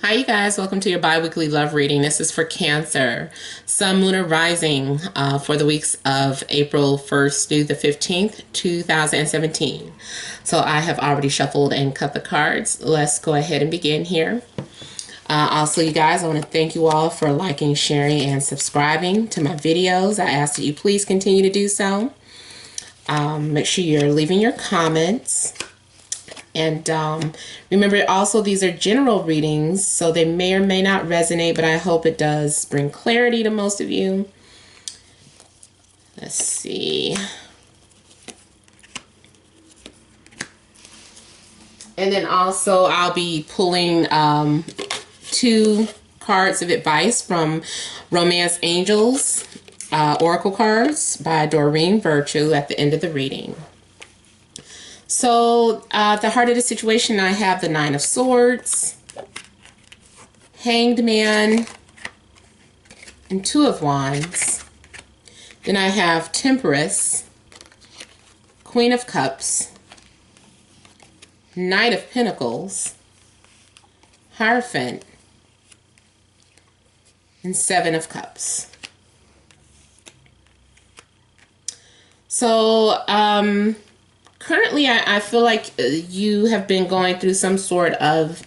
Hi, you guys. Welcome to your bi-weekly love reading. This is for Cancer, Sun, Moon, or Rising for the weeks of April 1st through the 15th, 2017. So I have already shuffled and cut the cards. Let's go ahead and begin here. Also, you guys, I want to thank you all for liking, sharing, and subscribing to my videos. I ask that you please continue to do so. Make sure you're leaving your comments. And remember, also, these are general readings, so they may or may not resonate, but I hope it does bring clarity to most of you. Let's see. And then also, I'll be pulling two cards of advice from Romance Angels Oracle cards by Doreen Virtue at the end of the reading. So, at the heart of the situation, I have the Nine of Swords, Hanged Man, and Two of Wands. Then I have Temperance, Queen of Cups, Knight of Pentacles, Hierophant, and Seven of Cups. So, currently, I feel like you have been going through some sort of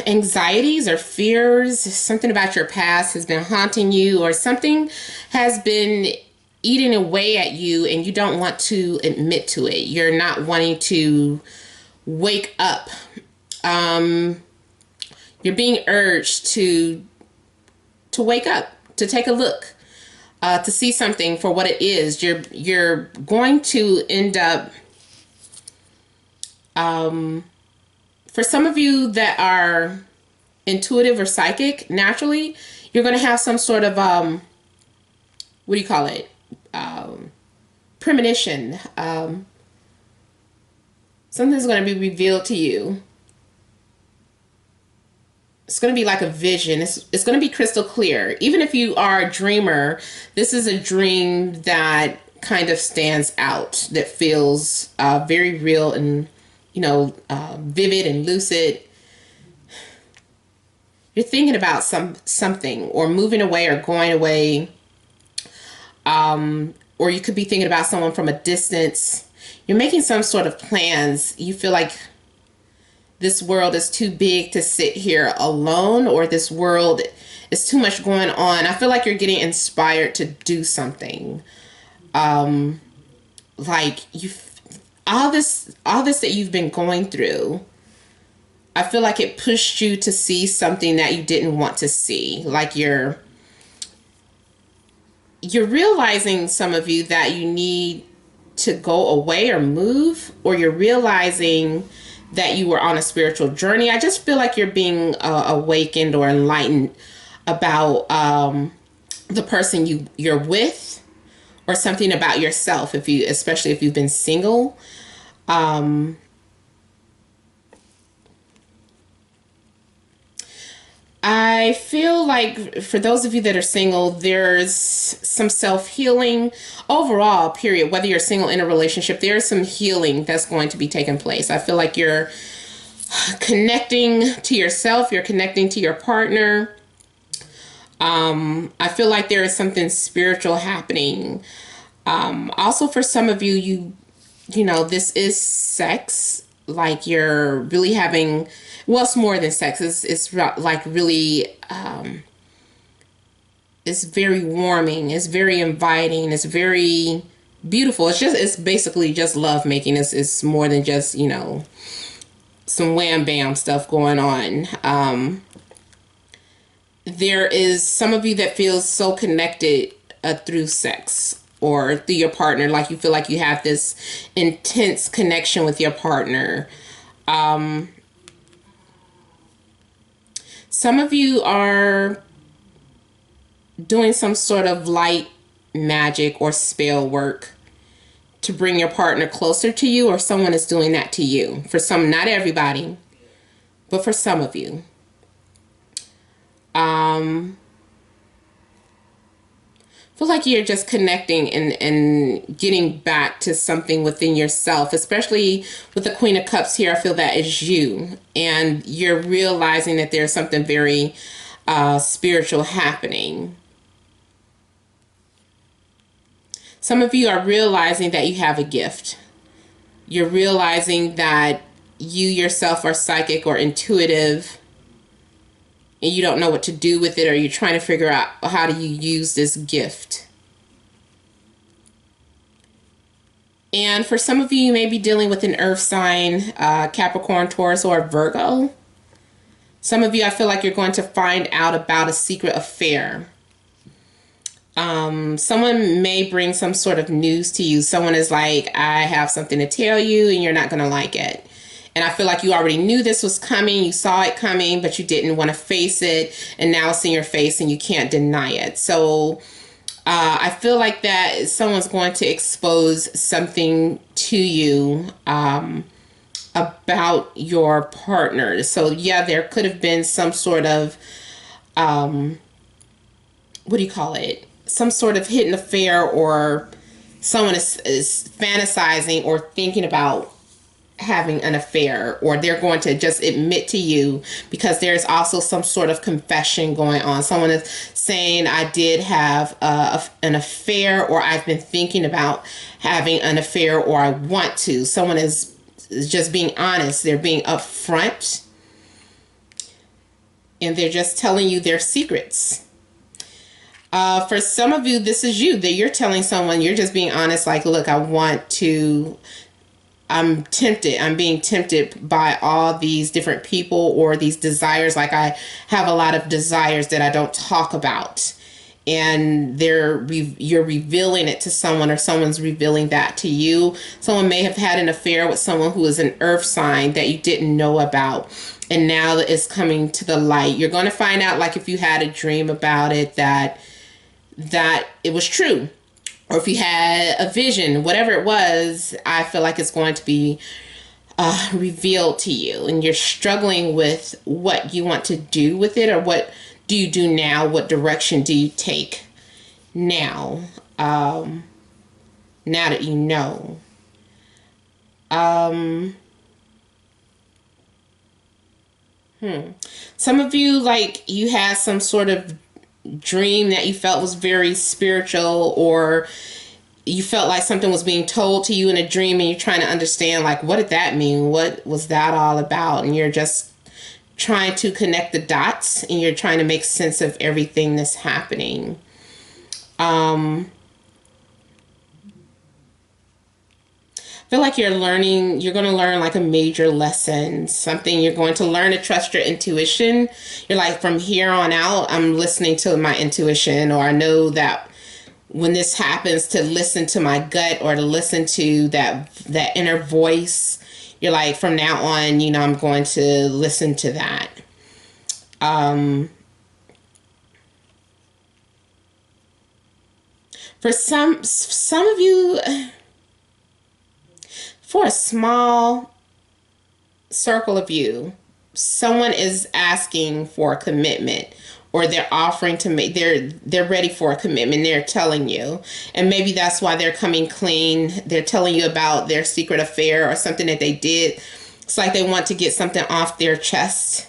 anxieties or fears. Something about your past has been haunting you, or something has been eating away at you and you don't want to admit to it. You're not wanting to wake up. You're being urged to wake up, to take a look. To see something for what it is. You're going to end up, for some of you that are intuitive or psychic naturally, you're going to have some sort of, what do you call it? Premonition. Something's going to be revealed to you. It's going to be like a vision. It's going to be crystal clear. Even if you are a dreamer, this is a dream that kind of stands out, that feels very real and, vivid and lucid. You're thinking about something, or moving away or going away. Or you could be thinking about someone from a distance. You're making some sort of plans. You feel like this world is too big to sit here alone, or this world is too much going on. I feel like you're getting inspired to do something. Like all this that you've been going through, I feel like it pushed you to see something that you didn't want to see. Like you're realizing, some of you, that you need to go away or move, or you're realizing that you were on a spiritual journey. I just feel like you're being awakened or enlightened about the person you're with, or something about yourself, especially if you've been single. I feel like for those of you that are single, there's some self-healing overall, period. Whether you're single in a relationship, there's some healing that's going to be taking place. I feel like you're connecting to yourself. You're connecting to your partner. I feel like there is something spiritual happening. Also, for some of you, this is sex. Like you're really having, well, it's more than sex. It's like really, it's very warming. It's very inviting. It's very beautiful. It's basically just love making. It's more than just, some wham bam stuff going on. There is some of you that feels so connected through sex, or through your partner. Like you feel like you have this intense connection with your partner. Some of you are doing some sort of light magic or spell work to bring your partner closer to you, or someone is doing that to you. For some, not everybody, but for some of you. feel like you're just connecting and getting back to something within yourself, especially with the Queen of Cups here. I feel that is you, and you're realizing that there's something very spiritual happening. Some of you are realizing that you have a gift. You're realizing that you yourself are psychic or intuitive, and you don't know what to do with it, or you're trying to figure out how do you use this gift. And for some of you, you may be dealing with an earth sign, Capricorn, Taurus, or Virgo. Some of you, I feel like you're going to find out about a secret affair. Someone may bring some sort of news to you. Someone is like, I have something to tell you, and you're not going to like it. And I feel like you already knew this was coming. You saw it coming, but you didn't want to face it. And now it's in your face and you can't deny it. So I feel like that someone's going to expose something to you about your partner. So yeah, there could have been some sort of, what do you call it? Some sort of hidden affair, or someone is fantasizing or thinking about having an affair, or they're going to just admit to you, because there's also some sort of confession going on. Someone is saying, I did have an affair, or I've been thinking about having an affair, or I want to. Someone is just being honest. They're being upfront, and they're just telling you their secrets. For some of you, this is you, that you're telling someone, you're just being honest, like, look, I'm tempted. I'm being tempted by all these different people or these desires. Like, I have a lot of desires that I don't talk about. And you're revealing it to someone, or someone's revealing that to you. Someone may have had an affair with someone who is an earth sign that you didn't know about. And now it's coming to the light. You're going to find out, like if you had a dream about it, that it was true. Or if you had a vision, whatever it was, I feel like it's going to be revealed to you. And you're struggling with what you want to do with it, or what do you do now? What direction do you take now? Now that you know. Some of you, like, you had some sort of dream that you felt was very spiritual, or you felt like something was being told to you in a dream, and you're trying to understand, like, what did that mean? What was that all about? And you're just trying to connect the dots, and you're trying to make sense of everything that's happening. I feel like you're going to learn like a major lesson, something you're going to learn to trust your intuition. You're like, from here on out, I'm listening to my intuition, or I know that when this happens, to listen to my gut, or to listen to that inner voice. You're like, from now on, I'm going to listen to that. For some of you, for a small circle of you, someone is asking for a commitment, or they're offering to make, they're ready for a commitment. They're telling you, and maybe that's why they're coming clean. They're telling you about their secret affair or something that they did. It's like they want to get something off their chest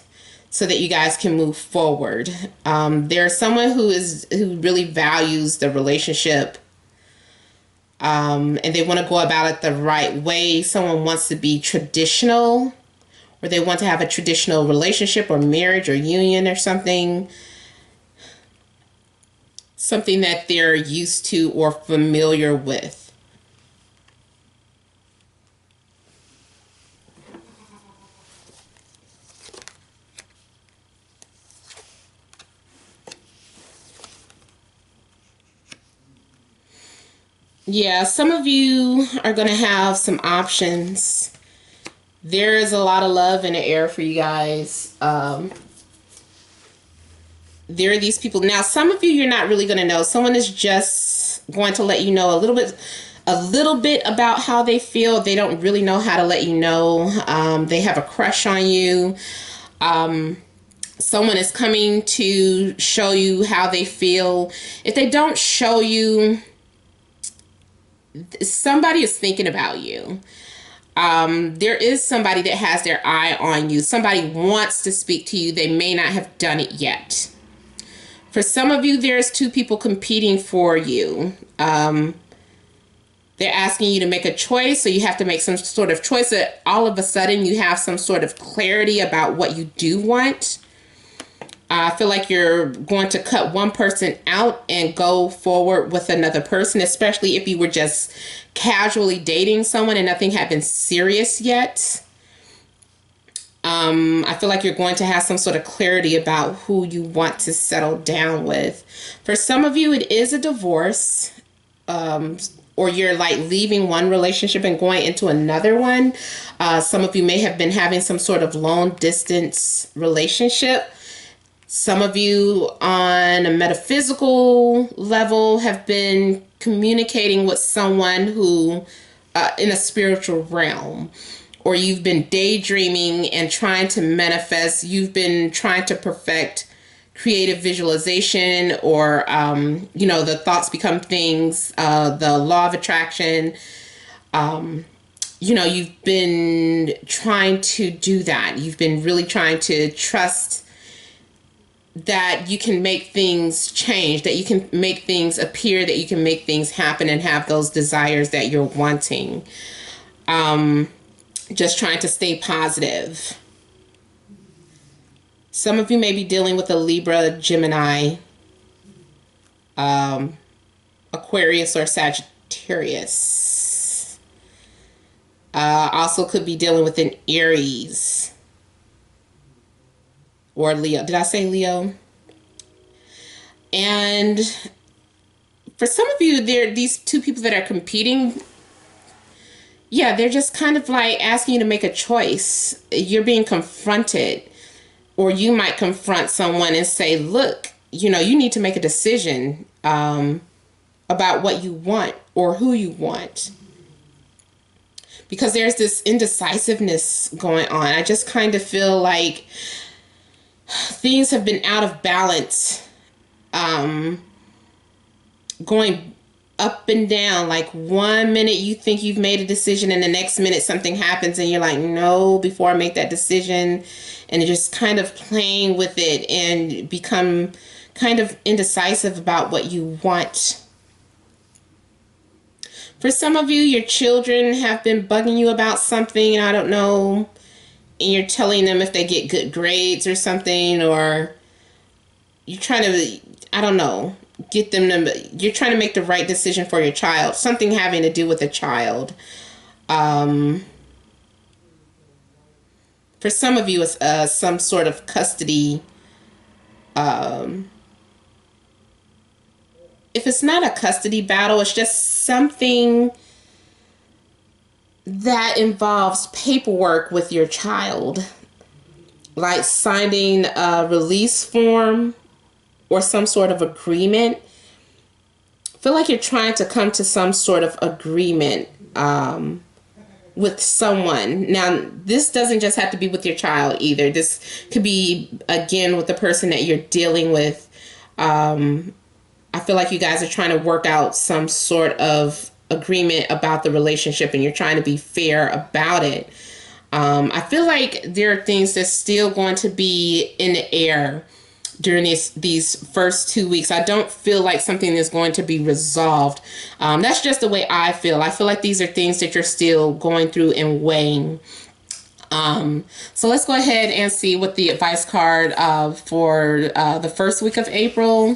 so that you guys can move forward. There's someone who really values the relationship. And they want to go about it the right way. Someone wants to be traditional, or they want to have a traditional relationship or marriage or union or something that they're used to or familiar with. Yeah, some of you are going to have some options. There is a lot of love in the air for you guys. There are these people. Now, some of you, you're not really going to know. Someone is just going to let you know a little bit about how they feel. They don't really know how to let you know. They have a crush on you. Someone is coming to show you how they feel. If they don't show you, somebody is thinking about you. There is somebody that has their eye on you. Somebody wants to speak to you. They may not have done it yet. For some of you, there's two people competing for you. They're asking you to make a choice, so you have to make some sort of choice. That all of a sudden, you have some sort of clarity about what you do want. I feel like you're going to cut one person out and go forward with another person, especially if you were just casually dating someone and nothing had been serious yet. I feel like you're going to have some sort of clarity about who you want to settle down with. For some of you, it is a divorce, or you're like leaving one relationship and going into another one. Some of you may have been having some sort of long distance relationship. Some of you on a metaphysical level have been communicating with someone who, in a spiritual realm, or you've been daydreaming and trying to manifest. You've been trying to perfect creative visualization, or, the thoughts become things, the law of attraction. You've been trying to do that. You've been really trying to trust that you can make things change, that you can make things appear, that you can make things happen and have those desires that you're wanting. Just trying to stay positive. Some of you may be dealing with a Libra, Gemini, Aquarius, or Sagittarius. Also could be dealing with an Aries or Leo. Did I say Leo? And for some of you, these two people that are competing, yeah, they're just kind of like asking you to make a choice. You're being confronted, or you might confront someone and say, look, you need to make a decision about what you want or who you want. Because there's this indecisiveness going on. I just kind of feel like things have been out of balance, going up and down. Like 1 minute you think you've made a decision and the next minute something happens and you're like, no, before I make that decision. And you're just kind of playing with it and become kind of indecisive about what you want. For some of you, your children have been bugging you about something, I don't know, and you're telling them if they get good grades or something, or you're trying to, I don't know, you're trying to make the right decision for your child, something having to do with a child. For some of you, it's some sort of custody. If it's not a custody battle, it's just something that involves paperwork with your child, like signing a release form or some sort of agreement. I feel like you're trying to come to some sort of agreement with someone. Now, this doesn't just have to be with your child either. This could be, again, with the person that you're dealing with. I feel like you guys are trying to work out some sort of agreement about the relationship and you're trying to be fair about it. I feel like there are things that's still going to be in the air during these first 2 weeks. I don't feel like something is going to be resolved. That's just the way I feel. I feel like these are things that you're still going through and weighing. So let's go ahead and see what the advice card for the first week of April.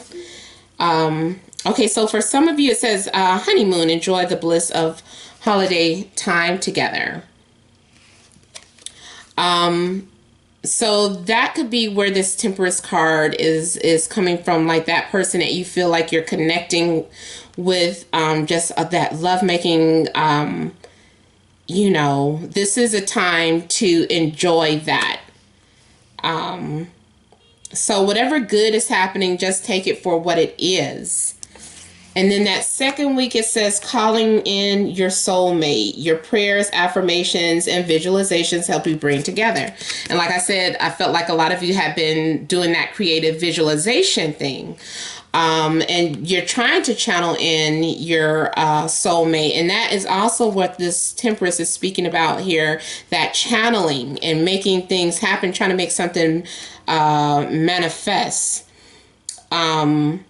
Okay, so for some of you, it says, honeymoon, enjoy the bliss of holiday time together. So that could be where this Temperance card is coming from, like that person that you feel like you're connecting with, just that lovemaking, this is a time to enjoy that. So whatever good is happening, just take it for what it is. And then that second week, it says calling in your soulmate. Your prayers, affirmations, and visualizations help you bring together. And like I said, I felt like a lot of you have been doing that creative visualization thing. And you're trying to channel in your soulmate. And that is also what this Temperance is speaking about here, that channeling and making things happen, trying to make something manifest. And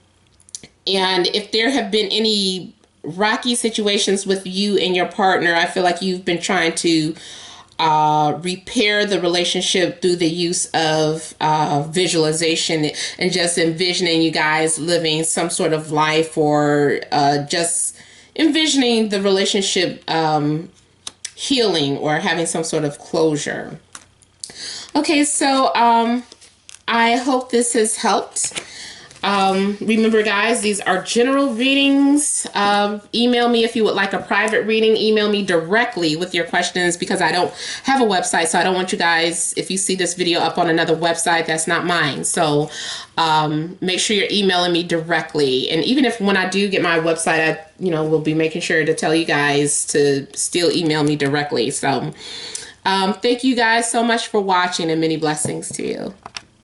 if there have been any rocky situations with you and your partner, I feel like you've been trying to repair the relationship through the use of visualization and just envisioning you guys living some sort of life, or just envisioning the relationship healing or having some sort of closure. Okay, so I hope this has helped. Remember, guys, these are general readings. Email me if you would like a private reading. Email me directly with your questions, because I don't have a website, so I don't want you guys, if you see this video up on another website, that's not mine. So make sure you're emailing me directly. And even if when I do get my website, I will be making sure to tell you guys to still email me directly. So thank you guys so much for watching, and many blessings to you.